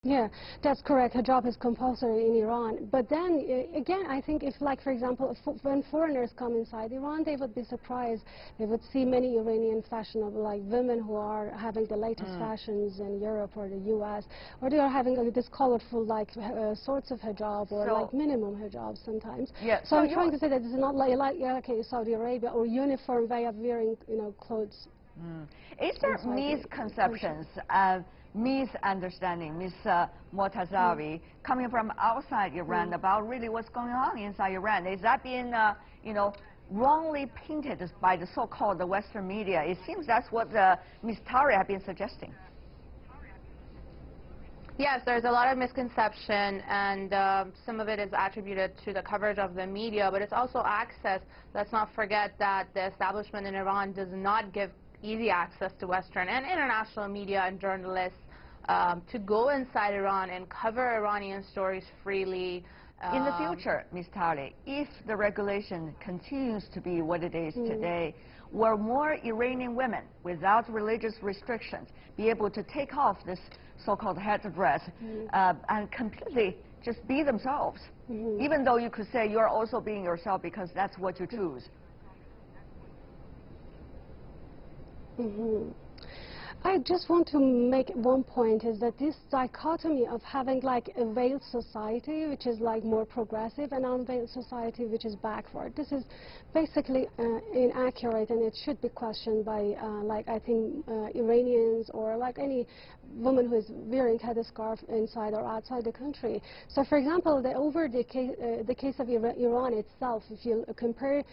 Yeah, that's correct. Hijab is compulsory in Iran. But then, again, I think if, like, for example, when foreigners come inside Iran, they would be surprised. They would see many Iranian fashionable, like, women who are having the latest fashions in Europe or the U.S., or they are having this colorful, like, sorts of hijab or, like, minimum hijab sometimes. Yeah, so I'm trying to say that this is not like Saudi Arabia or uniform way of wearing, clothes. Is there misconceptions, misunderstanding, Ms. Mortazawi, coming from outside Iran about really what's going on inside Iran? Is that being, wrongly painted by the so-called the Western media? It seems that's what Ms. Tari has been suggesting. Yes, there's a lot of misconception, and some of it is attributed to the coverage of the media, but it's also access. Let's not forget that the establishment in Iran does not give easy access to Western and international media and journalists to go inside Iran and cover Iranian stories freely. In the future, Ms. Tali, if the regulation continues to be what it is today, will more Iranian women without religious restrictions be able to take off this so-called headdress and completely just be themselves, even though you could say you're also being yourself because that's what you choose? I just want to make one point, is that this dichotomy of having like a veiled society, which is like more progressive, and unveiled society, which is backward. This is basically inaccurate, and it should be questioned by, like, I think, Iranians or like any woman who is wearing headscarf inside or outside the country. So, for example, the case of Iran itself, if you compare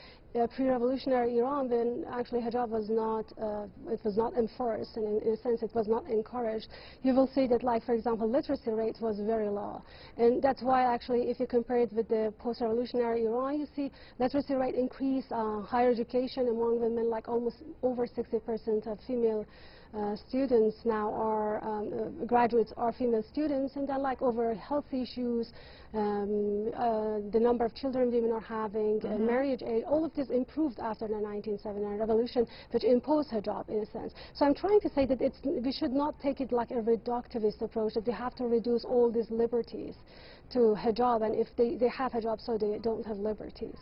pre-revolutionary Iran, then actually hijab was not enforced, and in a sense it was not encouraged. You will see that, like, for example, literacy rate was very low, and that's why actually if you compare it with the post-revolutionary Iran, you see literacy rate increase, higher education among women, like almost over 60% of female students now are graduates are female students, and then like over health issues, the number of children women are having, marriage age, all of this improved after the 1979 revolution, which imposed hijab in a sense. So I'm trying to say that we should not take it like a reductivist approach, that they have to reduce all these liberties to hijab, and if they have hijab, so they don't have liberties.